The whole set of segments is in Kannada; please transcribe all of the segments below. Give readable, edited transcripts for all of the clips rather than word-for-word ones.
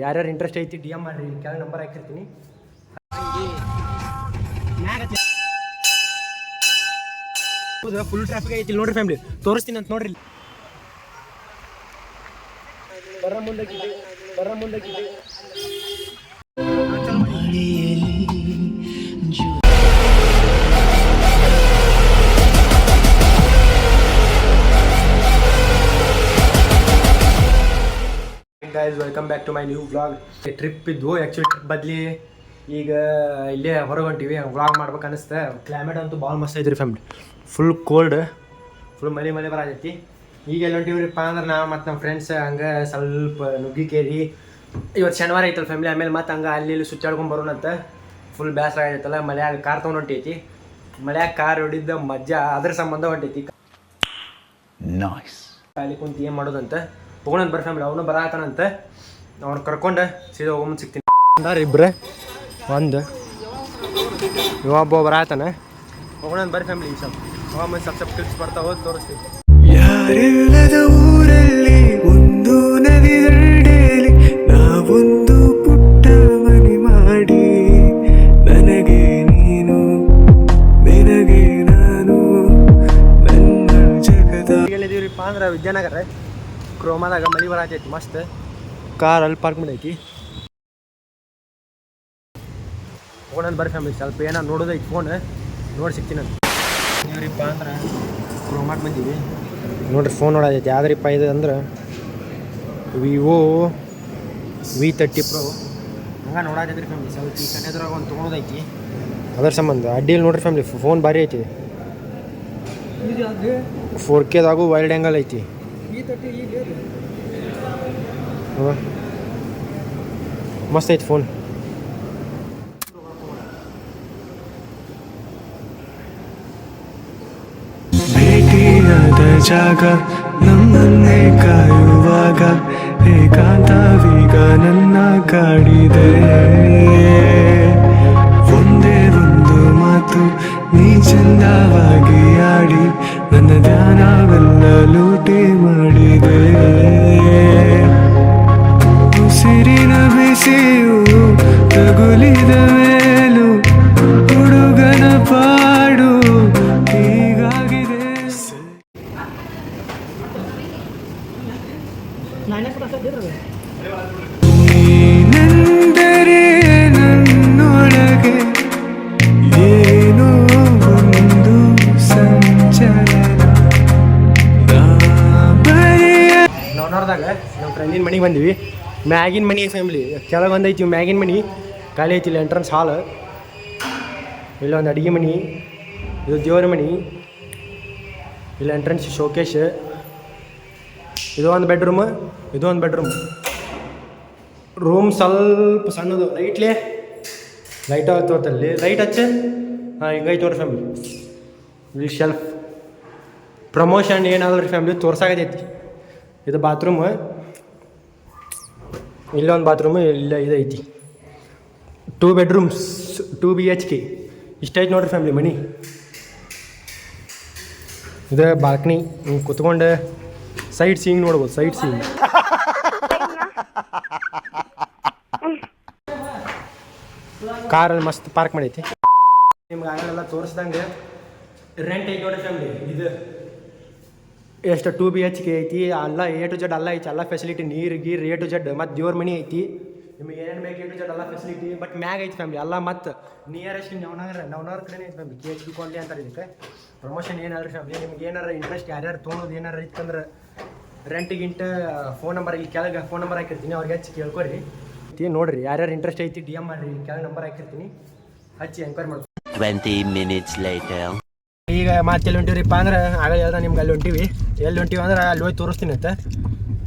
ಯಾರ್ಯಾರು ಇಂಟ್ರೆಸ್ಟ್ ಐತಿ ಡಿ ಎಮ್ ಮಾಡ್ರಿ, ಕೆಳಗೆ ನಂಬರ್ ಹಾಕಿರ್ತೀನಿ. ಫುಲ್ ಟ್ರಾಫಿಕ್ ಐತಿ ನೋಡ್ರಿ ಫ್ಯಾಮಿಲಿ, ತೋರಿಸ್ತೀನಿ ಅಂತ ನೋಡ್ರಿ. ಬರ ಮುಂದೆ guys, welcome back to my new vlog. Trip ಇದ್ದು ಆ್ಯಕ್ಚುಲಿ ಟ್ರಿಪ್ ಬದಲಿ ಈಗ ಇಲ್ಲೇ ಹೊರಗೆ ಹೊಂಟಿವಿ. ವ್ಲಾಗ್ ಮಾಡ್ಬೇಕು ಅನಿಸ್ತೆ. ಕ್ಲೈಮೇಟ್ ಅಂತೂ ಭಾಳ ಮಸ್ತ್ ಐತ್ರಿ ಫ್ಯಾಮಿಲಿ, ಫುಲ್ ಕೋಲ್ಡ್, ಫುಲ್ ಮಳೆ ಬರತೈತಿ. ಈಗ ಎಲ್ಲಿ ಹೊಂಟಿವ್ರಿಪ್ಪ ಅಂದ್ರೆ ನಾವು ಮತ್ತು ನಮ್ಮ ಫ್ರೆಂಡ್ಸ್ ಹಂಗೆ ಸ್ವಲ್ಪ ನುಗ್ಗಿಕೇರಿ. ಇವತ್ತು ಶನಿವಾರ ಐತಲ್ಲ ಫ್ಯಾಮಿಲಿ, ಆಮೇಲೆ ಮತ್ತು ಹಂಗೆ ಅಲ್ಲಿ ಇಲ್ಲಿ ಸುತ್ತಾಡ್ಕೊಂಡು ಬರೋಣಂತ. ಫುಲ್ ಬೇಸರ ಆಗೈತಲ್ಲ, ಮಳೆಯಾಗ ಕಾರ್ ತೊಗೊಂಡು ಹೊಂಟೈತಿ. ಮಳೆಯಾಗ ಕಾರ್ ಹೊಡಿದ್ದ ಮಜಾ ಅದ್ರ ಸಂಬಂಧ ಹೊಂಟೈತಿ. ನಾಯ್ಸ್ ಖಾಲಿ ಕುಂತು ಏನು ಮಾಡೋದಂತ ಹೋಗೋಣಂತ ಬರ್ರಿ ಫ್ಯಾಮಿಲಿ. ಅವನು ಬರತ್ತಾನಂತ, ಅವ್ನು ಕರ್ಕೊಂಡು ಸೀದಾ ಹೋಗ್ಬಂದು ಸಿಗ್ತೀನಿ. ಇಬ್ಬರೇ ಒಂದು ಇವೊಬ್ಬ ಬರತ್ತಾನ, ಹೋಗೋಣಂತ ಬರ್ರಿ ಫ್ಯಾಮಿಲಿ. ಹೋಗ್ಬಂದು ಸ್ವಲ್ಪ ಕ್ಲಿಪ್ಸ್ ಬರ್ತಾವೆ, ತೋರಿಸ್ತೀವಿ. ಯಾರಿಲ್ಲದ ಊರಲ್ಲಿ ಒಂದು ನದಿ ದಂಡೆಯಲ್ಲಿ ನಾವೊಂದು ಪುಟ್ಟ ಮನೆ ಮಾಡಿ, ನನಗೆ ನೀನು ನಿನಗೆ ನಾನು, ನನ್ನ ಜಗದ. ಹೇಳಿದೀವ್ರಿಪ್ಪ ಅಂದ್ರೆ ವಿದ್ಯಾನಗರ ಕ್ರೋಮಾದಾಗ ಮಳೆ ಬರತೈತಿ ಮಸ್ತ್. ಕಾರ್ ಅಲ್ಲಿ ಪಾರ್ಕ್ ಮಾಡೈತಿ. ಫೋನಲ್ಲಿ ಬರ್ರಿ ಫ್ಯಾಮಿಲಿ, ಸ್ವಲ್ಪ ಏನೋ ನೋಡೋದೈತಿ, ಫೋನ್ ನೋಡಿ ಸಿಗ್ತೀನಿ ಅಂತ. ನೀವ್ರಿಪ್ಪ ಅಂದ್ರೆ ಕ್ರೋಮಾಕ್ ಬಂದೀವಿ ನೋಡ್ರಿ. ಫೋನ್ ನೋಡೋದೈತಿ ಯಾವ್ದ್ರಿಪ್ಪ ಇದು ಅಂದ್ರೆ ವಿವೋ V30 Pro. ಹಂಗೆ ನೋಡೋದೈತ್ರಿ ಫ್ಯಾಮಿಲಿ. ಸ್ವಲ್ಪ ಈ ಕಣ್ಣೆದ್ರಾಗ ಒಂದು ತೊಗೊಳೋದೈತಿ, ಅದರ ಸಂಬಂಧ ಅಡ್ಡಿಯಲ್ಲಿ ನೋಡ್ರಿ ಫ್ಯಾಮಿಲಿ. ಫೋನ್ ಭಾರಿ ಐತಿ, 4Kದಾಗೂ ವೈಲ್ಡ್ ಆ್ಯಂಗಲ್ ಐತಿ. ಮಸ್ತ್ ಐತಿ ಫೋನ್. ಭೇಟಿಯಾದ ಜಾಗ ನಮ್ಮನ್ನೇ ಕಾಯುವಾಗ ಏಕಾಂತವೀಗ ನನ್ನ ಕಾಡಿದೆ. ಒಂದೇ ಒಂದು ಮಾತು ನೀ ಚಂದವಾಗಿ ಆಡಿ ನನ್ನ ಧ್ಯಾನವೆಲ್ಲ ಲೂಟಿ ಮಾಡಿದೆ. ಉಸಿರಿನ ಬಿಸಿಯು ತಗುಲಿದ ಮೇಲೂ ಹುಡುಗನ ಪಾಡು ಹೀಗಾಗಿದೆ. ನೀನೆಂದರೆ ನನ್ನೊಳಗೆ ಏನೋ ಒಂದು ಸಂಚಲನ. ನಾವು ನೋಡಿದಾಗ ನಮ್ಮ ಫ್ರೆಂಡಿನ ಮನೆಗೆ ಬಂದಿವಿ. ಮ್ಯಾಗಿನ ಮನೆ ಫ್ಯಾಮಿಲಿ ಕೆಳಗೆ ಒಂದೈತಿ. ಮ್ಯಾಗಿನ ಮನೆ ಖಾಲಿ ಐತಿ. ಇಲ್ಲಿ ಎಂಟ್ರೆನ್ಸ್ ಹಾಲ್, ಇಲ್ಲೊಂದು ಅಡುಗೆ ಮನೆ, ಇದು ದೇವ್ರ ಮನೆ, ಇಲ್ಲಿ ಎಂಟ್ರೆನ್ಸ್ ಶೋಕೇಶ್. ಇದು ಒಂದು ಬೆಡ್ರೂಮ್, ಇದು ಒಂದು ಬೆಡ್ರೂಮ್. ರೂಮ್ ಸ್ವಲ್ಪ ಸಣ್ಣದು. ಲೈಟ್ ತೋರ್ತಲ್ಲಿ ಲೈಟ್ ಹಚ್ಚ. ಹಾಂ, ಹಿಂಗೈತೆ ನೋಡ್ರಿ ಫ್ಯಾಮಿಲಿ. ಇಲ್ಲಿ ಶೆಲ್ಫ್ ಪ್ರಮೋಷನ್ ಏನಾದ್ರು ಫ್ಯಾಮಿಲಿ ತೋರ್ಸಾಗತೈತಿ. ಇದು ಬಾತ್ರೂಮ್, ಇಲ್ಲೊಂದು ಬಾತ್ರೂಮು, ಇಲ್ಲ ಇದೈತಿ. 2 bedrooms 2 BHK. ಇಷ್ಟೈತೆ ನೋಡ್ರಿ ಫ್ಯಾಮಿಲಿ ಮನಿ. ಇದು ಬಾಲ್ಕನಿ, ಹಿಂಗೆ ಕುತ್ಕೊಂಡು ಸೈಡ್ ಸೀಯಿಂಗ್ ನೋಡ್ಬೋದು. ಸೈಡ್ ಸೀಯಿಂಗ್ ಕಾರಲ್ಲಿ ಮಸ್ತ್ ಪಾರ್ಕ್ ಮಾಡೈತಿ. ನಿಮ್ಗೆ ಆಗಲೆಲ್ಲ ತೋರಿಸ್ದಂಗೆ ರೆಂಟ್ ಐತಿ ನೋಡ್ರಿ ಫ್ಯಾಮಿಲಿ. ಇದು ಎಷ್ಟು 2 BHK ಐತಿ. ಎಲ್ಲ A to Z ಎಲ್ಲ ಐತಿ. ಎಲ್ಲ ಫೆಸಿಲಿಟಿ, ನೀರು ಗೀರು A to Z. ಮತ್ತು ದೇವ್ರ ಮನೆ ಐತಿ. ನಿಮಗೆ ಏನೇನು ಬೇಕು A to Z ಎಲ್ಲ ಫೆಸಿಲಿಟಿ. ಬಟ್ ಮ್ಯಾಗ ಐತಿ ಫ್ಯಾಮಿಲಿ ಎಲ್ಲ. ಮತ್ತು ನಿಯರೆಸ್ಟ್ ನವನಗರ ಕಡೆನೇ ಐತಿ ಫ್ಯಾಮಿಲಿ. KHB ಕಾಲನಿ ಅಂತಾರೆ ಇದಕ್ಕೆ. ಪ್ರಮೋಷನ್ ಏನಲ್ರಿ ಫ್ಯಾಮಿಲಿ. ನಿಮ್ಗೆ ಏನಾರ ಇಂಟ್ರೆಸ್ಟ್ ಯಾರ್ಯಾರು ತೊಗೊಳೋದು ಏನಾರ ಇತ್ತಂದ್ರೆ ರೆಂಟಿಗಿಂಟ ಫೋನ್ ನಂಬರ್ ಇಲ್ಲಿ ಕೆಳಗೆ ಫೋನ್ ನಂಬರ್ ಹಾಕಿರ್ತೀನಿ, ಅವ್ರಿಗೆ ಹಚ್ಚಿ ಕೇಳ್ಕೊರಿ. ನೋಡಿರಿ ಯಾರ್ಯಾರು ಇಂಟ್ರೆಸ್ಟ್ ಐತಿ DM ಮಾಡಿರಿ, ಕೆಳಗೆ ನಂಬರ್ ಹಾಕಿರ್ತೀನಿ, ಹಚ್ಚಿ ಎಂಕ್ವೈರಿ ಮಾಡ್ತೀನಿ. 20 minutes later. ಈಗ ಮತ್ತೆ ಎಲ್ಲಿ ಹೊಂಟಿವ್ರಿಪ್ಪ ಅಂದ್ರೆ ಆಗ ಹೇಳ್ದ ನಿಮ್ಗೆ ಅಲ್ಲಿ ಹೊಂಟಿವಿ. ಎಲ್ಲಿ ಹೊಂಟಿವಿ ಅಂದ್ರೆ ಅಲ್ಲಿ ಹೋಗಿ ತೋರಿಸ್ತೀನಿ ಅಂತ.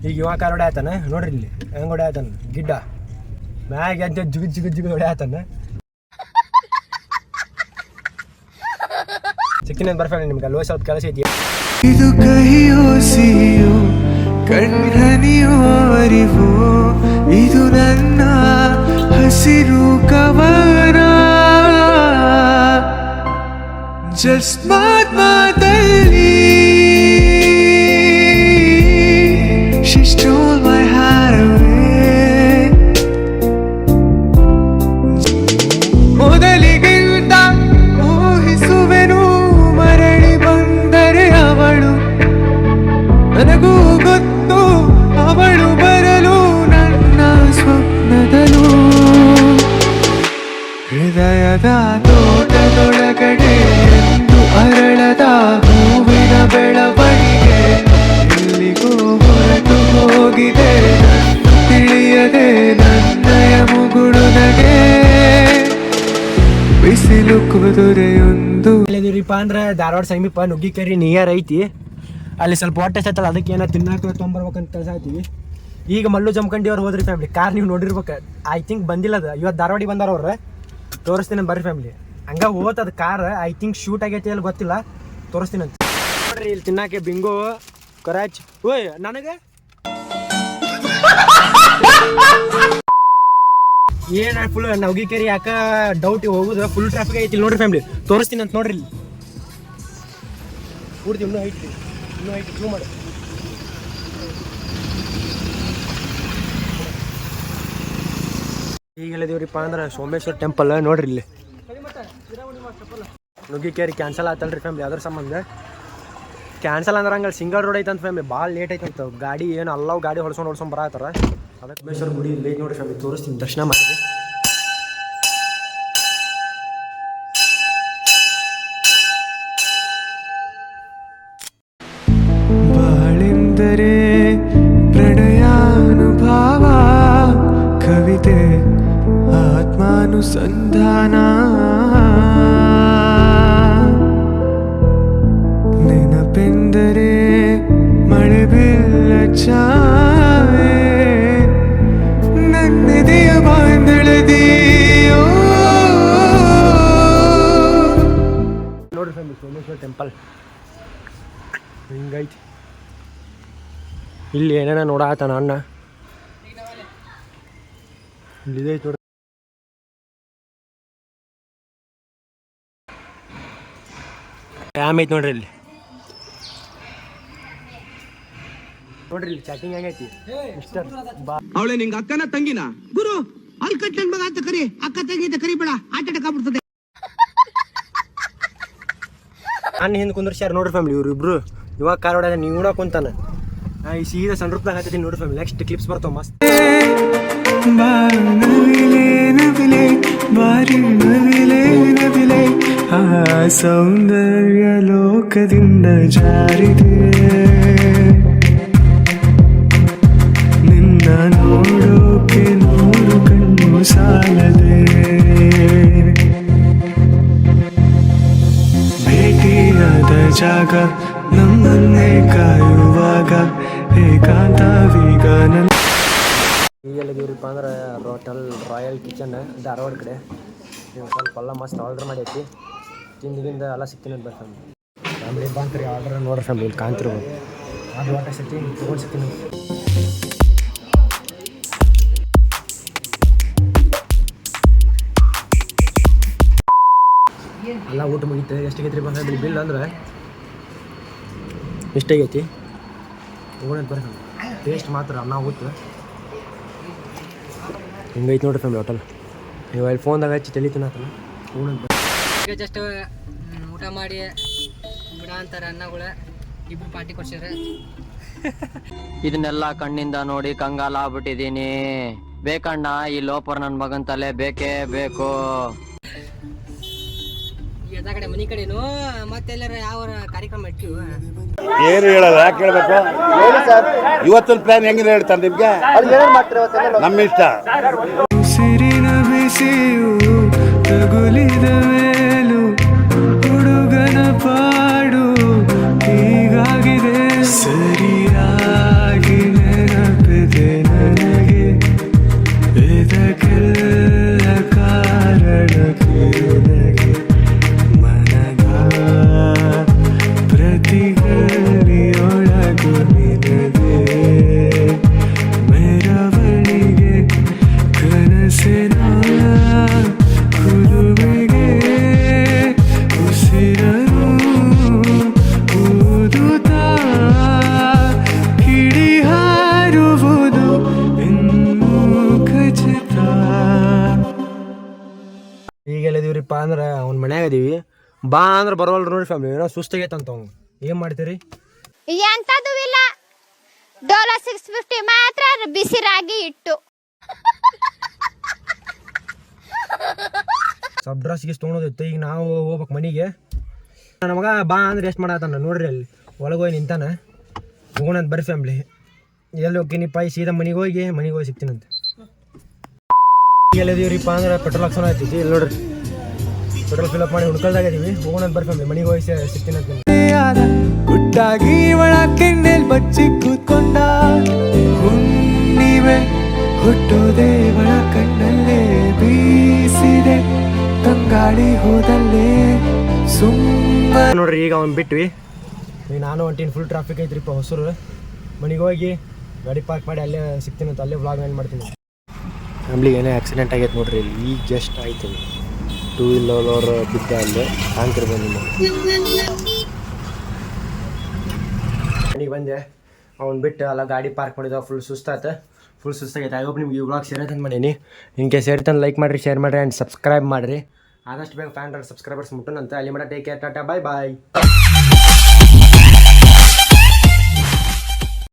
ಈಗ ಇವಾಗ ಕಾರ್ ಹೊಡ್ಯಾತಾನೆ ನೋಡ್ರಿ. ಇಲ್ಲಿ ಹೆಂಗೆ ಹೊಡ್ಯಾತಾನ ಗಿಡ್ಡ ಮ್ಯಾಗ ಎದ್ದು ಜಿಗು ಹೊಡ್ಯಾತಾನ. ಸಿಕ್ಕಿನ ಬರ್ಫೇಳಿ ನಿಮ್ಗೆ ಅಲ್ಲಿ ಹೋಗಿ ಸ್ವಲ್ಪ ಕೆಲಸ ಐತಿ. ಇದು ಕಹಿಯೋ ಸಿಹಿಯೋ ಕಣ್ಣಿಯೋ ಅರಿವೋ, ಇದು ನನ್ನ ಹಸಿರು ಕವನ. ಜಸ್ಟ್ ಮಾತಲ್ಲಿ she stole my heart away. ಮೊದಲಿಗಿಂತ ಊಹಿಸುವೆನು ಮರಳಿ ಬಂದರೆ ಅವಳು, ನನಗೂ ಗೊತ್ತು ಅವಳು ಬರಲು ನನ್ನ ಸ್ವಪ್ನದಲು. ಹೃದಯದ ತೋಟದೊಳಗಡೆ ಎಂದು ಅರಳದ ಹೂವಿನ ಬೆಳವಣಿಗೆ ಎಲ್ಲಿಗೋ ಹೊರಟು ಹೋಗಿದೆ, ತಿಳಿಯದೆ ನನ್ನಯ ಮುಗುಳು ನಗೆ. ಬಿಸಿಲು ಕುದುರೆಯೊಂದು ಎಲ್ಲಿದ್ದೀರಿಪ್ಪ ಅಂದ್ರೆ ಧಾರವಾಡ ಸಮೀಪ ನುಗ್ಗಿಕೇರಿ ನಿಯರ್ ಐತಿ. ಅಲ್ಲಿ ಸ್ವಲ್ಪ ಹೊಟ್ಟೆ ಸತ್ತಲ್ಲ, ಅದಕ್ಕೆ ಏನೋ ತಿನ್ನಕ್ಕೆ ತೊಗೊಂಬರ್ಬೇಕಂತ ಕೆಲಸ ಆಯ್ತೀವಿ. ಈಗ ಮಲ್ಲು ಜಮಖಂಡಿ ಅವ್ರು ಹೋದ್ರಿ ಫ್ಯಾಮಿಲಿ. ಕಾರ್ ನೀವು ನೋಡಿರ್ಬೇಕು, ಐ ಥಿಂಕ್ ಬಂದಿಲ್ಲ ಅದು. ಇವತ್ತು ಧಾರವಾಡಿಗೆ ಬಂದಾರ ಅವ್ರು, ತೋರಿಸ್ತೀನಿ ಬರ್ರಿ ಫ್ಯಾಮಿಲಿ. ಹಂಗೆ ಹೋತದ ಕಾರ್, ಐ ಥಿಂಕ್ ಶೂಟ್ ಆಗೈತಿ ಅಲ್ಲಿ ಗೊತ್ತಿಲ್ಲ, ತೋರಿಸ್ತೀನಿ ಅಂತ ನೋಡ್ರಿ. ಇಲ್ಲಿ ತಿನ್ನಾಕೆ ಬಿಂಗೋ ಕರಾಚ್. ಓಯ್ ನನಗೆ ಏನ ಫುಲ್ ನವಗಿಕೇರಿ ಯಾಕ ಡೌಟ್ ಹೋಗುದು, ಫುಲ್ ಟ್ರಾಫಿಕ್ ಐತಿ ನೋಡ್ರಿ ಫ್ಯಾಮಿಲಿ. ತೋರಿಸ್ತೀನಿ ಅಂತ ನೋಡ್ರಿ. ಇಲ್ಲಿ ಕೂಡ್ತೀವಿ, ಇನ್ನೂ ಐತಿ ಜೂ ಮಾಡಿ. ಈಗ ಹೇಳಿದೀವ್ರಿಪ್ಪ ಅಂದ್ರೆ ಸೋಮೇಶ್ವರ ಟೆಂಪಲ್ ನೋಡ್ರಿ. ಇಲ್ಲಿ ನುಗ್ಗಿಕೇರಿ ಕ್ಯಾನ್ಸಲ್ ಆತಲ್ರಿ ಫ್ಯಾಮಿಲಿ, ಅದ್ರ ಸಂಬಂಧ ಕ್ಯಾನ್ಸಲ್ ಅಂದ್ರೆ ಹಂಗಲ್ಲಿ ಸಿಂಗಲ್ ರೋಡ್ ಐತಂತ ಫ್ಯಾಮಿಲಿ. ಭಾಳ ಲೇಟ್ ಐತಂತ, ಗಾಡಿ ಏನು ಅಲ್ಲವು ಗಾಡಿ ಹೊಡ್ಸ್ಕೊಂಡು ಬರತ್ತಾರ. ಅದಕ್ಕೆ ಸೋಮೇಶ್ವರ ಗುಡಿ ಇಲ್ಲಿ ನೋಡ್ರಿ ಫ್ಯಾಮಿಲಿ, ತೋರಿಸ್ತೀನಿ, ದರ್ಶನ ಮಾಡಿ. ಬಾಳೆಂದರೆ ಪ್ರಣಯಾನುಭಾವ, ಕವಿತೆ ಆತ್ಮಾನುಸಂಧಾನ, ನೆನಪೆಂದರೆ ಮಳೆ ಬೆಲ್ಲ ಛಾಯೆ, ನನ್ನೆದೆಯ ಬಾಂಧಳದಿಯೋ. ನೋಡ್ರಿ ಫ್ಯಾಮಿಲಿ ಸೋಮೇಶ್ವರ ಟೆಂಪಲ್ ಹಿಂಗೈತಿ. ಇಲ್ಲಿ ಏನೇನ ನೋಡಾತಾನ ಅಣ್ಣ, ಇಲ್ಲಿದೈತಿ ನೋಡ್ರಿ. ಡ್ಯಾಮ್ ಐತಿ ನೋಡ್ರಿ ಇಲ್ಲಿ. ನೋಡ್ರಿ ಇಲ್ಲಿ ಚಾಟಿಂಗ್ ಹೆಂಗೈತಿ ಮಿಸ್ಟರ್ ಬಾ. ಅವಳೆ ನಿಂಗೆ ಅಕ್ಕನ ತಂಗಿನ ಗುರು ಅಲ್ಲಿ ಕಟ್ಟನ್ ಮಗ ಅಂತ ಕರಿ, ಅಕ್ಕ ತಂಗಿ ಅಂತ ಕರಿಬೇಡ, ಆಟಾಡಕ್ಕಾಗ್ಬಿಡ್ತದೆ. ನಾನು ಹಿಂದೆ ಕುಂದ್ರಸ್ಯಾರ ನೋಡ್ರಿ ಫ್ಯಾಮಿಲಿ ಇವ್ರು ಇಬ್ರು. ಇವಾಗ ಕಾರ್ ಹೊಡ್ಯಾದ, ನೀವು ಕೂಡ ಕುಂತಾನ. ಈ ಸೀದಾ ಸಣ್ಣ ರೂಪದಾಗ ಹತ್ತೀನಿ ನೋಡ್ರಿ ಫ್ಯಾಮಿಲಿ. ನೆಕ್ಸ್ಟ್ ಕ್ಲಿಪ್ಸ್ ಬರ್ತಾವ ಮಸ್ತ್. ನವಿಲೆ ಬಾರಿ ನವಿಲೆ ಆ ಸೌಂದರ್ಯ ಲೋಕದಿಂದ ಜಾರಿದೆ, ನಿನ್ನ ನೋಡೋಕೆ ನೂರು ಕಣ್ಣು ಸಾಲದೆ. ಭೇಟಿಯಾದ ಜಾಗ ನಮ್ಮನ್ನೇ ಕಾಯುವಾಗ ಏಕಾಂತವೀಗ ನನ್ನ. ಈಗೆಲ್ಲಿದ್ದೀವ್ರಿಪ್ಪ ಅಂದ್ರೆ ಹೋಟೆಲ್ ರಾಯಲ್ ಕಿಚನ್ ಧಾರವಾಡ ಕಡೆ. ನೀವು ಸ್ವಲ್ಪ ಎಲ್ಲ ಮಸ್ತ್ ಆರ್ಡ್ರ್ ಮಾಡೈತಿ, ತಿಂದಿಗಿಂದ ಎಲ್ಲ ಸಿಗ್ತೀನಿ ಅಂತ ಬರ್ತಾನೆ ಫ್ಯಾಮಿಲಿ. ಬಂತ್ರಿ ಆರ್ಡ್ರ್ ನೋಡ್ರಿ ಫ್ಯಾಮಿಲಿ, ಇಲ್ಲಿ ಕಾಣ್ತಿರ್ಬೋದು. ಅದು ಹೊಟ್ಟೆ ಸತಿ ತೊಗೊಂಡು ಸಿಗ್ತೀನಿ. ಎಲ್ಲ ಊಟ ಮುಗಿತು. ಎಷ್ಟಾಗೈತ್ರಿ ಫ್ಯಾಮಿಲಿ ಬಿಲ್ ಅಂದ್ರೆ ಎಷ್ಟಾಗೈತಿ ಹೋಗೋಣ ಬರ್ರಿ. ಟೇಸ್ಟ್ ಮಾತ್ರ ಅನ್ನ ಊಟ ಹಿಂಗೈತೆ ನೋಡ್ರಿ ಫ್ಯಾಮಿಲಿ ಹೋಟೆಲ್. ನೀವು ಅಲ್ಲಿ ಫೋನ್ದಾಗ ಹಚ್ಚಿ ತೆಲಿತೀನತ್ತಲ್ಲ ಹೋಗೋಣ. ಈಗ ಜಸ್ಟ್ ಊಟ ಮಾಡಿ ಬಿಡ ಅಂತಾರೆ ಅನ್ನಗಳ ಇಬ್ರು ಪಾರ್ಟಿ ಕೊಡ್ಸಿದ್ರೆ. ಇದನ್ನೆಲ್ಲ ಕಣ್ಣಿಂದ ನೋಡಿ ಕಂಗಾಲ ಆಗ್ಬಿಟ್ಟಿದೀನಿ. ಬೇಕಣ್ಣ ಈ ಲೋಪರ್ ನನ್ ಮಗನ್ ತಲೆ ಬೇಕೇ ಬೇಕು. ಎದ ಕಡೆ ಮನಿ ಕಡೆನು ಮತ್ತೆಲ್ಲರ ಯಾವ ಕಾರ್ಯಕ್ರಮ ಇಟ್ಟಿವ ಏನು ಹೇಳಲ್ಲ, ಯಾಕೆ ಹೇಳ್ಬೇಕು? ಇವತ್ತಿನ ಪ್ಲಾನ್ ಹೆಂಗಿದೆ ಹೇಳ್ತಾರೆ ನಿಮ್ಗೆ, ನಮ್ಮ ಇಷ್ಟ. ಉಸಿರಿನ ಬಿಸಿಯು ತಗುಲಿದ ಮೇಲೂ ಹುಡುಗನ ಪಾಡು ಹೀಗಾಗಿದೆ, ಸರಿಯಾಗಿ ನೆನಪಿದೆ ನನಗೆ. ಇದಕ್ಕೆಲ್ಲ ಕಾರಣ ನನಗೆ, ಮನದ ಪ್ರತಿಗಳಿಯೊಳಗು ನಿನಗೆ ಮೆರವಣಿಗೆ ಕನಸಿನ ಕುರುಬ ಬಾ ಅಂದ್ರೆ ಬರೋಲ್ರಿ ನೋಡಿ ಫ್ಯಾಮಿಲಿ, ಏನೋ ಸುಸ್ತಾಗೈತಂತ ಅವ್ನು. ಏನು ಮಾಡ್ತೀರಿ? ಎಂಥದ್ದು ಇಲ್ಲ, ಡೋಲೋ 650 ಮಾತ್ರ ಬಿಸಿ ರಾಗಿ ಇಟ್ಟು. ಸಬ್ ಡ್ರೆಸ್ಗೆ ತೊಗೊಳೋದಿತ್ತು. ಈಗ ನಾವು ಹೋಗ್ಬೇಕು ಮನೆಗೆ. ನನ್ನ ಮಗ ಬಾ ಅಂದ್ರೆ ಎಷ್ಟು ಮಾಡತ್ತಾನ ನೋಡ್ರಿ, ಅಲ್ಲಿ ಒಳಗೆ ಹೋಗಿ ನಿಂತಾನ. ಹೋಗೋಣಂತ ಬರ್ರಿ ಫ್ಯಾಮ್ಲಿ. ಎಲ್ಲಿ ಹೋಗ್ತೀನಿಪ್ಪ, ಸೀದಾ ಮನೆಗೆ ಹೋಗಿ ಸಿಗ್ತೀನಂತ. ಎಲ್ಲಿದೀವ್ರಿಪ್ಪ ಅಂದ್ರೆ ಪೆಟ್ರೋಲ್ ಹಾಕ್ಸೋಣ ಆಗ್ತೈತಿ. ಇಲ್ಲಿ ನೋಡ್ರಿ, ಪೆಟ್ರೋಲ್ ಫಿಲ್ಅಪ್ ಮಾಡಿ ಹುಡ್ಕೊಳ್ದಾಗಿದ್ದೀವಿ. ಹೋಗೋಣಂತ ಬರ್ರಿ ಫ್ಯಾಮ್ಲಿ, ಮನೆಗೆ ಹೋಗಿ ಸಿಗ್ತೀನಂತ. ಗುಟ್ಟಾಗಿ ಒಳ ಕೆಣ್ಣೆಲ್ ಬಚ್ಚಿ ಕೂತ್ಕೊಂಡ ಹುಣ್ಣಿಮೆ ಹುಟ್ಟುವುದೇ ಒಳ ಕಣ್ಣಲ್ಲೇ ಬೀಸಿದೆ ತಂಗಾಳಿ ಹೋದಲ್ಲೇ ಸುಮ್ಮನೆ. ನೋಡ್ರಿ ಈಗ ಅವ್ನು ಬಿಟ್ವಿ. ಈಗ ನಾನು ಹೊಂಟೀನಿ. ಫುಲ್ ಟ್ರಾಫಿಕ್ ಐತ್ರಿಪ್ಪ ಹೊಸೂರು. ಮನೆಗೆ ಹೋಗಿ ಗಾಡಿ ಪಾರ್ಕ್ ಮಾಡಿ ಅಲ್ಲೇ ಸಿಗ್ತೀನಂತ, ಅಲ್ಲೇ ವ್ಲಾಗ್ ಏನು ಮಾಡ್ತೀನಿ. ಫ್ಯಾಮ್ಲಿಗೆ ಏನೇ ಆಕ್ಸಿಡೆಂಟ್ ಆಗೈತೆ ನೋಡ್ರಿ, ಇಲ್ಲಿ ಈಗ ಜಸ್ಟ್ ಆಯ್ತು. 2 ವೀಲರ್ ಬಿದ್ದ ಅಲ್ಲೇ ಟ್ಯಾಂಕರ್ ಬಂದು ಮನೆಗೆ ಬಂದೆ. ಅವ್ನು ಬಿಟ್ಟು ಅಲ್ಲ ಗಾಡಿ ಪಾರ್ಕ್ ಮಾಡಿದ. ಫುಲ್ ಸುಸ್ತಾಗೈತೆ. ಐ ಹೋಪ್ ನಿಮ್ಗೆ ಈ ವ್ಲಾಗ್ ಸೇರೈತೆ ಅಂತ ಮಾಡೀನಿ. ಇನ್ ಕೇಸ್ ಸೇರ್ತಂದು ಲೈಕ್ ಮಾಡಿರಿ, ಶೇರ್ ಮಾಡಿರಿ ಆ್ಯಂಡ್ ಸಬ್ಸ್ಕ್ರೈಬ್ ಮಾಡಿರಿ. ಆದಷ್ಟು ಬೇಗ 500 ಸಬ್ಸ್ಕ್ರೈಬರ್ಸ್ ಮುಟ್ಟನಂತ. ಅಲ್ಲಿ ಮಟ್ಟ ಟೇಕ್ ಕೇರ್, ಟಾಟಾ, ಬಾಯ್ ಬಾಯ್.